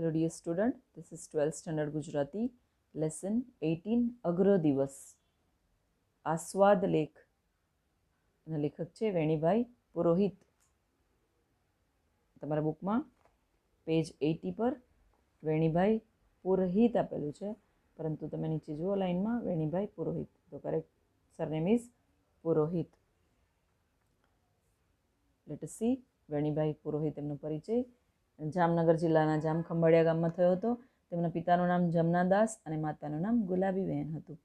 Hello dear student, this is 12th standard Gujarati lesson 18 અગ્ર દિવસ. આસ્વાદ લેખ ના લેખક છે વેણીભાઈ પુરોહિત. તમારા બુકમાં પેજ 80 પર વેણીભાઈ પુરોહિત આપેલું છે, પરંતુ તમે નીચે જુઓ લાઈનમાં વેણીભાઈ પુરોહિત, તો correct surname is Purohit. Let us see Venibhai Purohit એમનો પરિચય. જામનગર જિલ્લાના જામખંભાળિયા ગામમાં થયો હતો. તેમના પિતાનું નામ જમનાદાસ અને માતાનું નામ ગુલાબીબહેન હતું.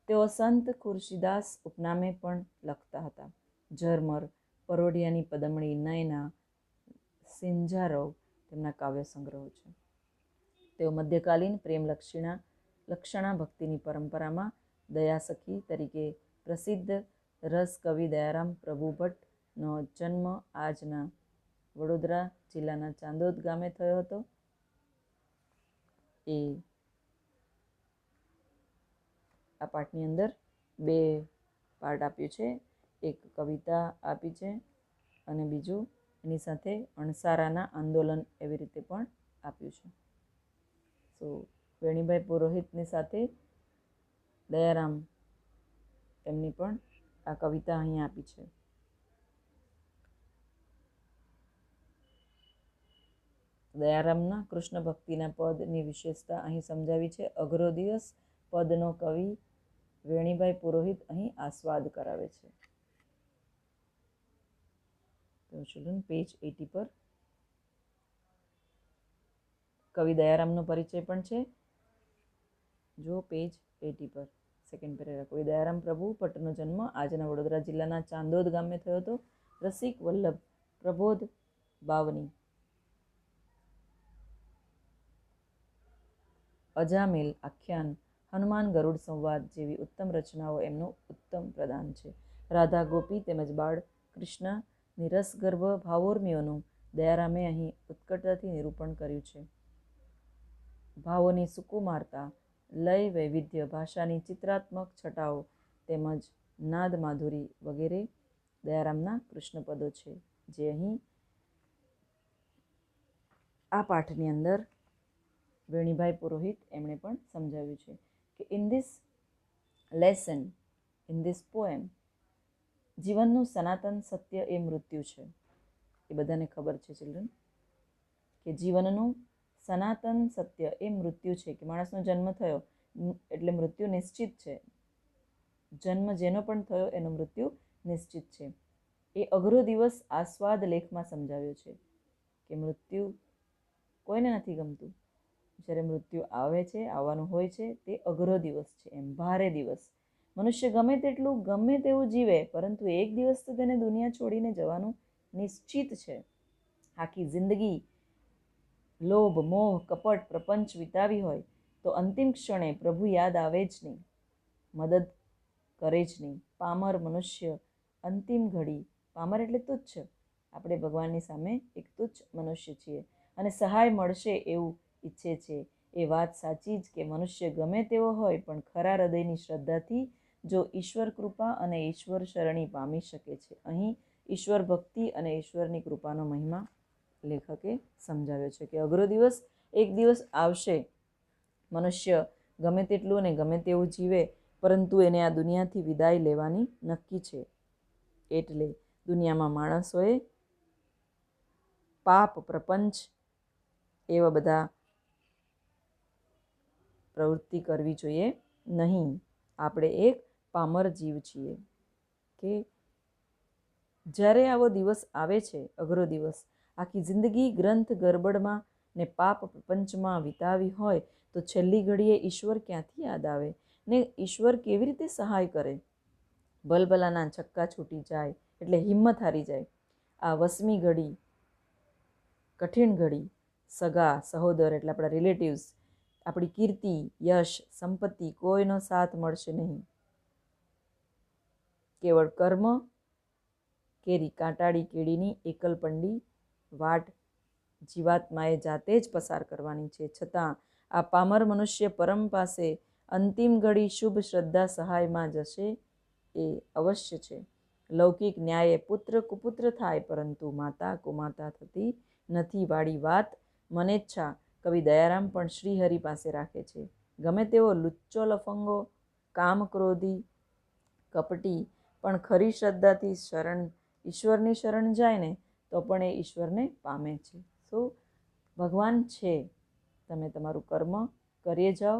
તેઓ સંત ખુરશીદાસ ઉપનામે પણ લખતા હતા. ઝરમર, પરોઢિયાની પદમણી, નયના, સિંજારવ તેમના કાવ્ય સંગ્રહો છે. તેઓ મધ્યકાલીન પ્રેમ લક્ષણા ભક્તિની પરંપરામાં દયાસખી તરીકે પ્રસિદ્ધ રસ કવિ દયારામ પ્રભુ ભટ્ટનો જન્મ આજના વડોદરા જિલ્લાના ચાંદોદ ગામે થયો હતો. એ આ પાઠની અંદર બે પાર્ટ આપ્યું છે. એક કવિતા આપી છે અને બીજું એની સાથે અણસારાના આંદોલન એવી રીતે પણ આપ્યું છે. સો વેણીભાઈ પુરોહિતની સાથે દયારામ એમની પણ આ કવિતા અહીં આપી છે. દયારામના કૃષ્ણ ભક્તિના પદની વિશેષતા અહીં સમજાવી છે. અઘરો દિવસ પદનો કવિ વેણીભાઈ પુરોહિત અહીં આસ્વાદ કરાવે છે. તો ચિલ્ડ્રન પેજ 80 પર કવિ દયારામનો પરિચય પણ છે. જો પેજ 80 પર સેકન્ડ પેરેગ્રાફ. કવિ દયારામ પ્રભુ ભટ્ટનો જન્મ આજના વડોદરા જિલ્લાના ચાંદોદ ગામે થયો હતો. રસિક વલ્લભ પ્રબોધ બાવની, અજામેલ આખ્યાન, હનુમાન ગરુડ સંવાદ જેવી ઉત્તમ રચનાઓ એમનું ઉત્તમ પ્રદાન છે. રાધા ગોપી તેમજ બાળ કૃષ્ણની રસગર્ભ ભાવોર્મીઓનું દયારામે અહીં ઉત્કટતાથી નિરૂપણ કર્યું છે. ભાવોની સુકુમારતા, લય વૈવિધ્ય, ભાષાની ચિત્રાત્મક છટાઓ તેમજ નાદ માધુરી વગેરે દયારામના કૃષ્ણપદો છે, જે અહીં આ પાઠની અંદર વેણીભાઈ પુરોહિત એમણે પણ સમજાવ્યું છે કે in this lesson, in this poem, જીવનનું સનાતન સત્ય એ મૃત્યુ છે. એ બધાને ખબર છે ચિલ્ડ્રન કે જીવનનું સનાતન સત્ય એ મૃત્યુ છે, કે માણસનો જન્મ થયો એટલે મૃત્યુ નિશ્ચિત છે. જન્મ જેનો પણ થયો એનો મૃત્યુ નિશ્ચિત છે. એ અઘરો દિવસ આસ્વાદ લેખમાં સમજાવ્યો છે કે મૃત્યુ કોઈને નથી ગમતું. જ્યારે મૃત્યુ આવે છે, આવવાનું હોય છે, તે અઘરો દિવસ છે, એમ ભારે દિવસ. મનુષ્ય ગમે તેટલું ગમે તેવું જીવે, પરંતુ એક દિવસ તો તેને દુનિયા છોડીને જવાનું નિશ્ચિત છે. આખી જિંદગી લોભ, મોહ, કપટ, પ્રપંચ વિતાવી હોય તો અંતિમ ક્ષણે પ્રભુ યાદ આવે જ નહીં, મદદ કરે જ નહીં. પામર મનુષ્ય અંતિમ ઘડી, પામર એટલે તુચ્છ, આપણે ભગવાનની સામે એક તુચ્છ મનુષ્ય છીએ અને સહાય મળશે એવું ઈચ્છે છે. એ વાત સાચી જ કે મનુષ્ય ગમે તેવો હોય પણ ખરા હૃદયની શ્રદ્ધાથી જો ઈશ્વર કૃપા અને ઈશ્વર શરણી પામી શકે છે. અહીં ઈશ્વર ભક્તિ અને ઈશ્વરની કૃપાનો મહિમા લેખકે સમજાવ્યો છે કે અઘરો દિવસ એક દિવસ આવશે. મનુષ્ય ગમે તેટલું ને ગમે તેવું જીવે, પરંતુ એને આ દુનિયાથી વિદાય લેવાની નક્કી છે. એટલે દુનિયામાં માણસોએ પાપ, પ્રપંચ એવા બધા પ્રવૃત્તિ કરવી જોઈએ નહીં. આપણે એક પામર જીવ છીએ કે જ્યારે આવો દિવસ આવે છે, અઘરો દિવસ, આખી જિંદગી ગ્રંથ ગરબડમાં ને પાપ પ્રપંચમાં વિતાવી હોય તો છેલ્લી ઘડીએ ઈશ્વર ક્યાંથી યાદ આવે ને ઈશ્વર કેવી રીતે સહાય કરે? ભલભલાના છક્કા છૂટી જાય એટલે હિંમત હારી જાય. આ વસમી ઘડી, કઠિન ઘડી, સગા સહોદર એટલે આપણા રિલેટિવ્સ, આપણી કીર્તિ, યશ, સંપત્તિ કોઈનો સાથ મળશે નહીં. કેવળ કર્મ કેરી કાંટાળી કેળીની એકલપંડી વાટ જીવાત્માએ જાતે જ પસાર કરવાની છે. છતાં આ પામર મનુષ્ય પરમ પાસે અંતિમ ઘડી શુભ શ્રદ્ધા સહાયમાં જશે એ અવશ્ય છે. લૌકિક ન્યાયે પુત્ર કુપુત્ર થાય, પરંતુ માતા કુમાતા થતી નથી વાળી વાત મનેચ્છા કવિ દયારામ પણ શ્રીહરિ પાસે રાખે છે. ગમે તેવો લુચ્ચો લફંગો, કામ ક્રોધી, કપટી પણ ખરી શ્રદ્ધાથી ઈશ્વરની શરણ જાય ને તો પણ એ ઈશ્વરને પામે છે. સો ભગવાન છે, તમે તમારું કર્મ કરીએ જાઓ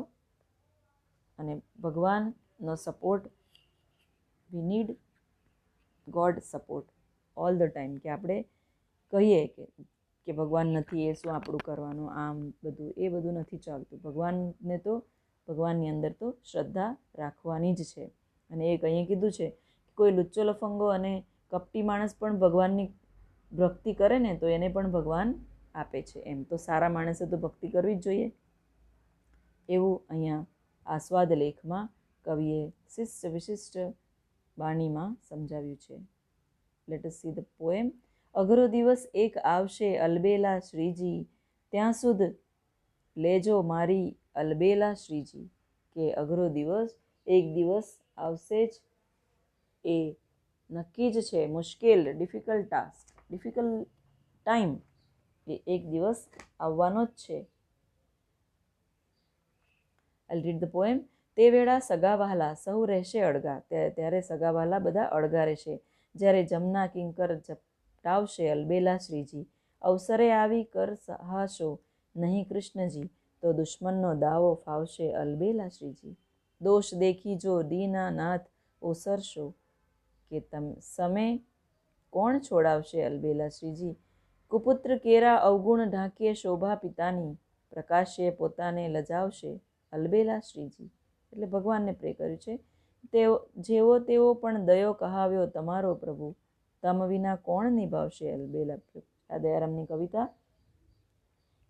અને ભગવાનનો support, we need God support all the time. કે આપણે કહીએ કે ભગવાન નથી, એ શું આપણું કરવાનું, આમ બધું એ બધું નથી ચાલતું. ભગવાનને તો ભગવાનની અંદર તો શ્રદ્ધા રાખવાની જ છે. અને એક અહીંયા કીધું છે કે કોઈ લુચ્ચો લફંગો અને કપટી માણસ પણ ભગવાનની ભક્તિ કરે ને તો એને પણ ભગવાન આપે છે. એમ તો સારા માણસે તો ભક્તિ કરવી જ જોઈએ, એવું અહીંયા આસ્વાદ લેખમાં કવિએ શિષ્ટ વિશિષ્ટ વાણીમાં સમજાવ્યું છે. Late us see the poem. અઘરો દિવસ એક આવશે અલબેલા શ્રીજી, ત્યાં સુધ લેજો મારી અલબેલા શ્રીજી. કે અઘરો દિવસ એક દિવસ આવશે જ, એ નક્કી જ છે. મુશ્કેલ, ડિફિકલ્ટ ટાસ્ક, ડિફિકલ્ટ ટાઈમ એ એક દિવસ આવવાનો જ છે. આઈ રીડ ધ પોએમ. તે વેળા સગાવહાલા સહુ રહેશે અળગા. ત્યારે સગાવહાલા બધા અળગા રહેશે. જ્યારે જમના કિંકર ઝપટાવશે અલબેલા શ્રીજી, અવસરે આવી કર સહાશો નહીં કૃષ્ણજી, તો દુશ્મનનો દાવો ફાવશે અલબેલા શ્રીજી. દોષ દેખી જો દીના નાથ ઓસરશો, કે સમે કોણ છોડાવશે અલબેલા શ્રીજી. કુપુત્ર કેરા અવગુણ ઢાંકીએ શોભા પિતાની, પ્રકાશ્ય પોતાને લજાવશે અલબેલા શ્રીજી. એટલે ભગવાનને પ્રે કર્યું છે, જેવો તેવો પણ દયો કહાવ્યો તમારો પ્રભુ, તમ વિના કોણ નિભાવશે અલબેલા પ્રભુ. આ દયારામની કવિતા.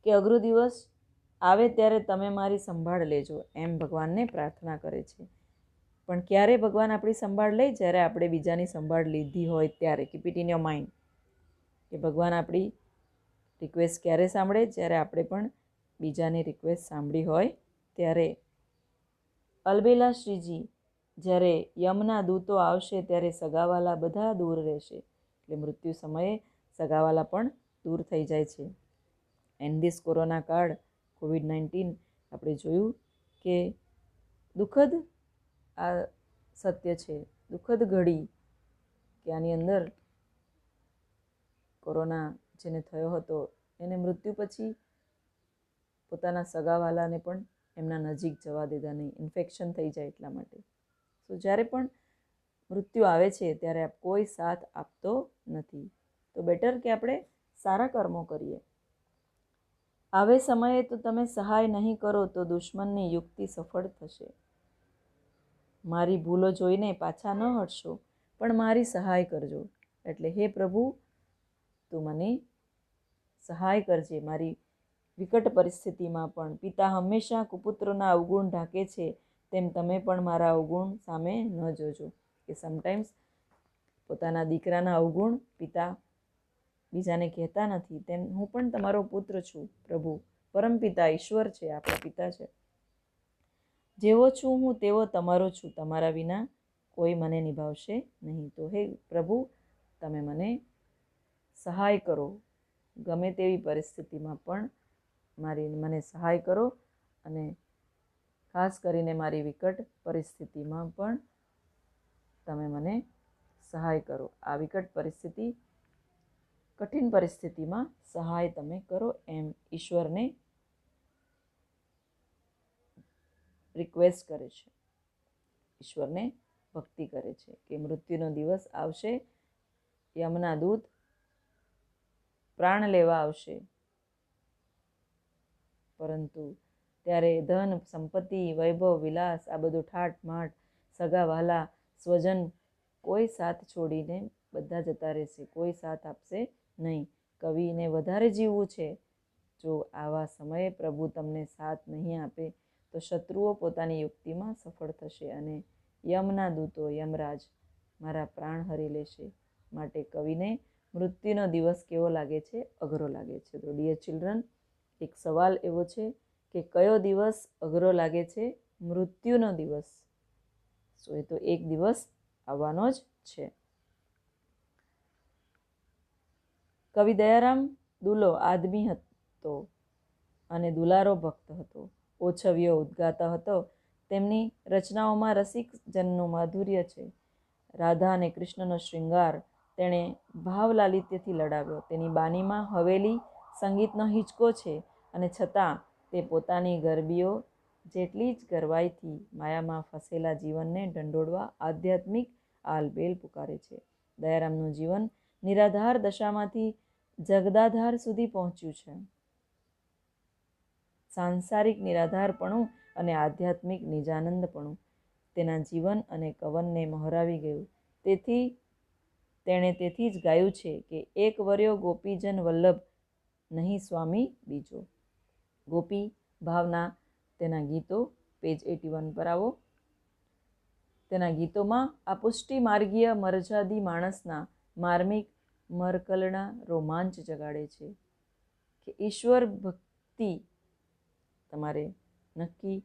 કે અઘરો દિવસ આવે ત્યારે તમે મારી સંભાળ લેજો, એમ ભગવાનને પ્રાર્થના કરે છે. પણ ક્યારે ભગવાન આપણી સંભાળ લે? જ્યારે આપણે બીજાની સંભાળ લીધી હોય ત્યારે. Keep it in your mind કે ભગવાન આપણી રિક્વેસ્ટ ક્યારે સાંભળે? જ્યારે આપણે પણ બીજાની રિક્વેસ્ટ સાંભળી હોય ત્યારે. અલબેલા શ્રીજી, જ્યારે યમના દૂતો આવશે ત્યારે સગાવાલા બધા દૂર રહેશે. એટલે મૃત્યુ સમયે સગાવાલા પણ દૂર થઈ જાય છે. એન્ડ ધીસ કોરોના કાળ, COVID-19, આપણે જોયું કે દુઃખદ આ સત્ય છે, દુઃખદ ઘડી કે આની અંદર કોરોના જેને થયો હતો એને મૃત્યુ પછી પોતાના સગાવાલાને પણ એમના નજીક જવા દીધા નહીં, ઇન્ફેક્શન થઈ જાય એટલા માટે. તો જ્યારે પણ મૃત્યુ આવે છે ત્યારે કોઈ સાથ આપતો નથી. તો બેટર કે આપણે સારા કર્મો કરીએ. આવે સમયે તો તમે સહાય નહીં કરો તો દુશ્મનની યુક્તિ સફળ થશે. મારી ભૂલો જોઈને પાછા ન હટશો, પણ મારી સહાય કરજો. એટલે હે પ્રભુ, તું મને સહાય કરજે મારી વિકટ પરિસ્થિતિમાં પણ. પિતા હંમેશા કુપુત્રોના અવગુણ ઢાંકે છે, તેમ તમે પણ મારા અવગુણ સામે ન જોજો. કે સમટાઈમ્સ પોતાના દીકરાના અવગુણ પિતા બીજાને કહેતા નથી, તેમ હું પણ તમારો પુત્ર છું પ્રભુ. પરમપિતા ઈશ્વર છે, આપણા પિતા છે. જેવો છું હું તેવો તમારો છું, તમારા વિના કોઈ મને નિભાવશે નહીં. તો હે પ્રભુ, તમે મને સહાય કરો, ગમે તેવી પરિસ્થિતિમાં પણ મને સહાય કરો. અને ખાસ કરીને મારી વિકટ પરિસ્થિતિમાં પણ તમે મને સહાય કરો. આ વિકટ પરિસ્થિતિ, કઠિન પરિસ્થિતિમાં સહાય તમે કરો, એમ ઈશ્વરને રિક્વેસ્ટ કરે છે, ઈશ્વરને ભક્તિ કરે છે. કે મૃત્યુનો દિવસ આવશે, યમના દૂત પ્રાણ લેવા આવશે, પરંતુ ત્યારે ધન સંપત્તિ, વૈભવ, વિલાસ, આ બધું ઠાટ માટ, સગા વહાલા, સ્વજન, કોઈ સાથ છોડીને બધા જતા રહેશે, કોઈ સાથ આપશે નહીં. કવિને વધારે જીવવું છે. જો આવા સમયે પ્રભુ તમને સાથ નહીં આપે તો શત્રુઓ પોતાની યુક્તિમાં સફળ થશે અને યમના દૂતો, યમરાજ મારા પ્રાણ હરી લેશે. માટે કવિને મૃત્યુનો દિવસ કેવો લાગે છે? અઘરો લાગે છે. તો ડિયર ચિલ્ડ્રન, એક સવાલ એવો છે કે કયો દિવસ અઘરો લાગે છે? મૃત્યુનો દિવસ. સો એ તો એક દિવસ આવવાનો જ છે. કવિ દયારામ દુલો આદમી હતો, અને દુલારો ભક્ત હતો. ઓછવ્યો ઉદ્ગાતા હતો. તેમની રચનાઓમાં રસિક જનનું માધુર્ય છે. રાધા અને કૃષ્ણનો શૃંગાર તેણે ભાવલાલિત્યથી લડાવ્યો. તેની બાનીમાં હવેલી સંગીતનો હિંચકો છે, અને છતાં તે પોતાની ગરબીઓ જેટલી જ ગરવાઈથી માયામાં ફસેલા જીવનને ઢંઢોળવા આધ્યાત્મિક આલબેલ પુકારે છે. દયારામનું જીવન નિરાધાર દશામાંથી જગદાધાર સુધી પહોંચ્યું છે. સાંસારિક નિરાધારપણું અને આધ્યાત્મિક નિજાનંદપણું તેના જીવન અને કવનને મહોરાવી ગયું. તેણે તેથી જ ગાયું છે કે એક વર્યો ગોપીજન વલ્લભ, નહીં સ્વામી બીજો. ગોપી ભાવના તેના ગીતો, પેજ 81 પર આવો. તેના ગીતોમાં આ પુષ્ટિ માર્ગીય મરજાદી માણસના માર્મિક મરકલના રોમાંચ જગાડે છે કે ઈશ્વર ભક્તિ તમારે નક્કી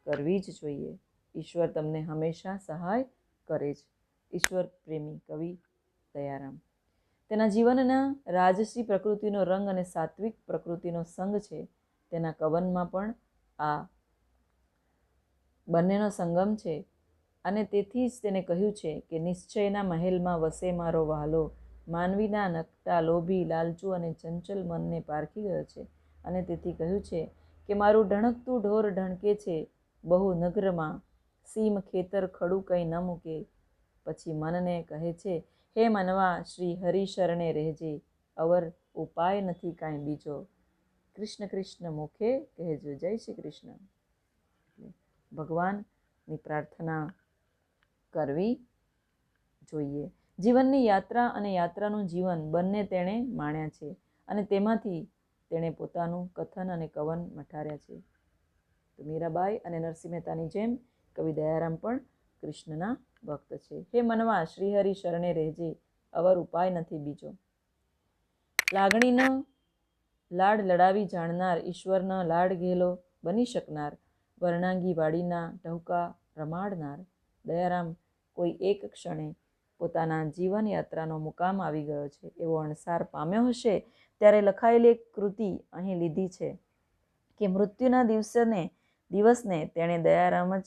કરવી જ જોઈએ. ઈશ્વર તમને હંમેશા સહાય કરે જ. ઈશ્વર પ્રેમી કવિ દયારામ. તેના જીવનના રાજસી પ્રકૃતિનો રંગ અને સાત્વિક પ્રકૃતિનો સંગ છે. તેના કવનમાં પણ આ બંનેનો સંગમ છે, અને તેથી જ તેને કહ્યું છે કે નિશ્ચયના મહેલમાં વસે મારો વહાલો, માનવીના નકટા લોભી લાલચુ અને ચંચલ મનને પારખી ગયો છે. અને તેથી કહ્યું છે કે મારું ઢણકતું ઢોર ઢણકે છે બહુ નગરમાં, સીમ ખેતર ખડું કંઈ ન મૂકે. પછી મનને કહે છે, હે મનવા શ્રી હરિ શરણે રહેજે, અવર ઉપાય નથી કાંઈ બીજો. કૃષ્ણ કૃષ્ણ મુખે કહેજો જય શ્રી કૃષ્ણ. એટલે ભગવાનની પ્રાર્થના કરવી જોઈએ. જીવનની યાત્રા અને યાત્રાનું જીવન બંને તેણે માણ્યા છે, અને તેમાંથી તેણે પોતાનું કથન અને કવન મઠાર્યા છે. તો મીરાબાઈ અને નરસિંહ મહેતાની જેમ કવિ દયારામ પણ કૃષ્ણના ભક્ત છે. હે મનવા શ્રીહરિ શરણે રહેજે, અવર ઉપાય નથી બીજો. લાગણીનો લાડ લડાવી જાણનાર, ઈશ્વરના લાડ ઘેલો બની શકનાર, વર્ણાંગી વાડીના ટહુકા રમાડનાર દયારામ કોઈ એક ક્ષણે પોતાના જીવનયાત્રાનો મુકામ આવી ગયો છે એવો અણસાર પામ્યો હશે ત્યારે લખાયેલી એક કૃતિ અહીં લીધી છે કે મૃત્યુના દિવસને તેણે દયારામ જ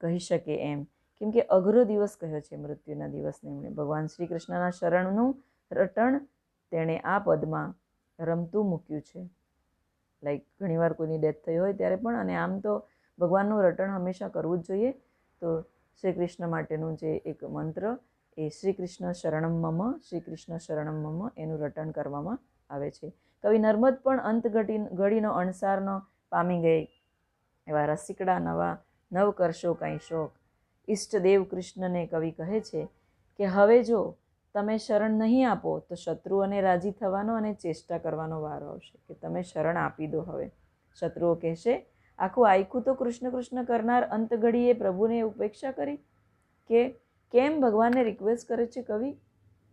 કહી શકે એમ, કેમ કે અઘરો દિવસ કહ્યો છે મૃત્યુના દિવસને. એમણે ભગવાન શ્રી કૃષ્ણના શરણનું રટણ તેણે આ પદમાં રમતું મૂક્યું છે. ઘણીવાર કોઈની ડેથ થઈ હોય ત્યારે પણ, અને આમ તો ભગવાનનું રટણ હંમેશા કરવું જ જોઈએ. તો શ્રી કૃષ્ણ માટેનું જે એક મંત્ર એ શ્રી કૃષ્ણ શરણમ મમ, શ્રી કૃષ્ણ શરણમ મમ એનું રટણ કરવામાં આવે છે. કવિ નર્મદ પણ અંત ઘડીનો અણસારનો પામી ગઈ એવા રસિકડા નવ કરશો કાંઈ શોક. ઈષ્ટદેવ કૃષ્ણને કવિ કહે છે કે હવે જો તમે શરણ નહીં આપો તો શત્રુઓને રાજી થવાનો અને ચેષ્ટા કરવાનો વારો આવશે, કે તમે શરણ આપી દો. હવે શત્રુઓ કહેશે આખું આયખું તો કૃષ્ણ કૃષ્ણ કરનાર અંત ઘડીએ પ્રભુને ઉપેક્ષા કરી. કે કેમ ભગવાનને રિક્વેસ્ટ કરે છે કવિ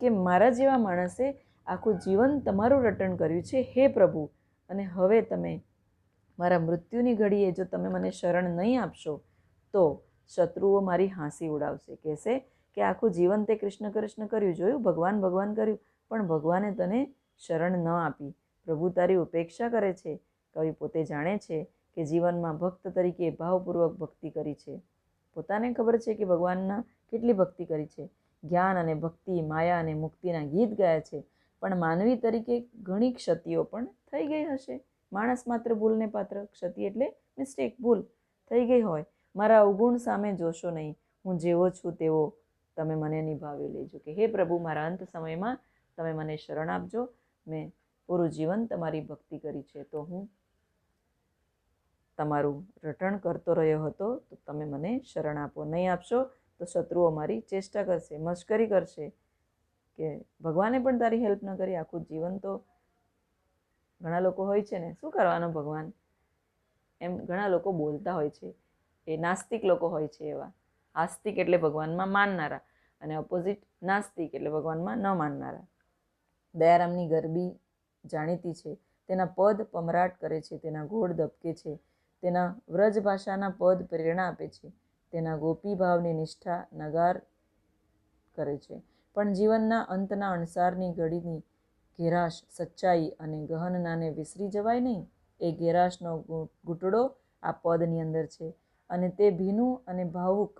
કે મારા જેવા માણસે આખું જીવન તમારું રટણ કર્યું છે હે પ્રભુ, અને હવે તમે મારા મૃત્યુની ઘડીએ જો તમે મને શરણ નહીં આપશો તો શત્રુઓ મારી હાંસી ઉડાવશે. કહેશે કે આખું જીવન તે કૃષ્ણ કૃષ્ણ કર્યું, જોયું ભગવાન ભગવાન કર્યું, પણ ભગવાને તને શરણ ન આપી, પ્રભુ તારી ઉપેક્ષા કરે છે. કવિ પોતે જાણે છે કે જીવનમાં ભક્ત તરીકે ભાવપૂર્વક ભક્તિ કરી છે. પોતાને ખબર છે કે ભગવાનના કેટલી ભક્તિ કરી છે, જ્ઞાન અને ભક્તિ, માયા અને મુક્તિના ગીત ગાયા છે, પણ માનવી તરીકે ઘણી ક્ષતિઓ પણ થઈ ગઈ હશે. માણસ માત્ર ભૂલને પાત્ર. ક્ષતિ એટલે મિસ્ટેક, ભૂલ થઈ ગઈ હોય. મારા અવગુણ સામે જોશો નહીં, હું જેવો છું તેવો તમે મને નિભાવી લેજો. કે હે પ્રભુ, મારા અંત સમયમાં તમે મને શરણ આપજો. મેં પૂરું જીવન તમારી ભક્તિ કરી છે, તો હું તમારું રટણ કરતો રહ્યો હતો, તો તમે મને શરણ આપો. નહીં આપશો તો શત્રુઓ મારી ચેષ્ટા કરશે, મશ્કરી કરશે કે ભગવાને પણ તારી હેલ્પ ન કરી. આખું જીવન તો ઘણા લોકો હોય છે ને, શું કરવાનો ભગવાન, એમ ઘણા લોકો બોલતા હોય છે. એ નાસ્તિક લોકો હોય છે એવા. આસ્તિક એટલે ભગવાનમાં માનનારા, અને ઓપોઝિટ નાસ્તિક એટલે ભગવાનમાં ન માનનારા. દયારામની ગરબી જાણીતી છે. તેના પદ પમરાટ કરે છે, તેના ઘોડ ધબકે છે, તેના વ્રજ ભાષાના પદ પ્રેરણા આપે છે, તેના ગોપી ભાવની નિષ્ઠા નગાર કરે છે. પણ જીવનના અંતના અણસારની ઘડીની ઘેરાશ, સચ્ચાઈ અને ગહનનાને વિસરી જવાય નહીં. એ ગેરાશનો ઘૂંટડો આ પદની અંદર છે અને તે ભીનું અને ભાવુક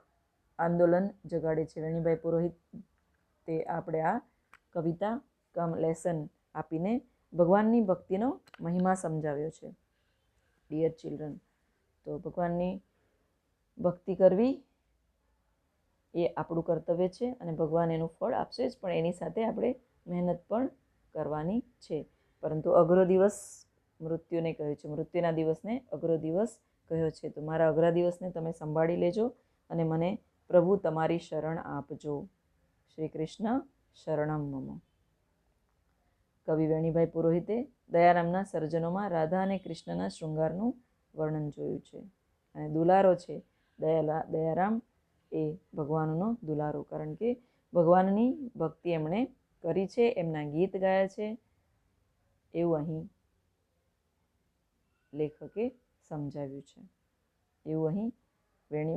આંદોલન જગાડે છે. વેણીભાઈ પુરોહિત તે આપણે આ કવિતા કમ લેસન આપીને ભગવાનની ભક્તિનો મહિમા સમજાવ્યો છે. ડિયર ચિલ્ડ્રન, તો ભગવાનની ભક્તિ કરવી એ આપણું કર્તવ્ય છે અને ભગવાન એનું ફળ આપશે જ, પણ એની સાથે આપણે મહેનત પણ કરવાની છે. પરંતુ અઘરો દિવસ મૃત્યુને કહ્યો છે, મૃત્યુના દિવસને અઘરો દિવસ કહ્યો છે. તો મારા અઘરા દિવસને તમે સંભાળી લેજો અને મને પ્રભુ તમારી શરણ આપજો. શ્રી કૃષ્ણ શરણમ મમ. કવિ વેણીભાઈ પુરોહિતે દયારામના સર્જનોમાં રાધા અને કૃષ્ણના શૃંગારનું વર્ણન જોયું છે. અને દુલારો છે દયારામ એ ભગવાનનો દુલારો, કારણ કે ભગવાનની ભક્તિ એમણે કરી છે, એમના ગીત ગાયા છે, એવું અહીં લેખકે સમજાવ્યું છે. એવું અહીં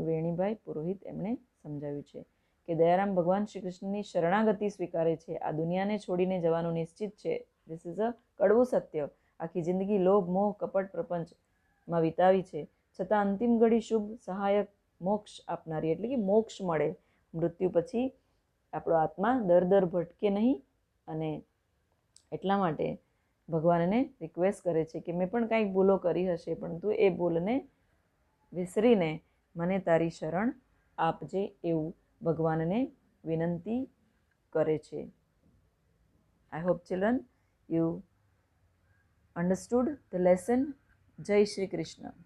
વેણીભાઈ પુરોહિત એમણે સમજાવ્યું છે કે દયારામ ભગવાન શ્રી કૃષ્ણની શરણાગતિ સ્વીકારે છે. આ દુનિયાને છોડીને જવાનું નિશ્ચિત છે. ધીસ ઇઝ અ કડવું સત્ય. આખી જિંદગી લોભ, મોહ, કપટ, પ્રપંચમાં વિતાવી છે, છતાં અંતિમ ઘડી શુભ સહાયક મોક્ષ આપનારી, એટલે કે મોક્ષ મળે મૃત્યુ પછી, આપણો આત્મા દર ભટકે નહીં. અને એટલા માટે ભગવાનને રિક્વેસ્ટ કરે છે કે મેં પણ કાંઈક ભૂલો કરી હશે, પરંતુ એ ભૂલને વિસરીને મને તારી શરણ આપજે, એવું ભગવાનને વિનંતી કરે છે. I hope children you understood the lesson. જય શ્રી કૃષ્ણ.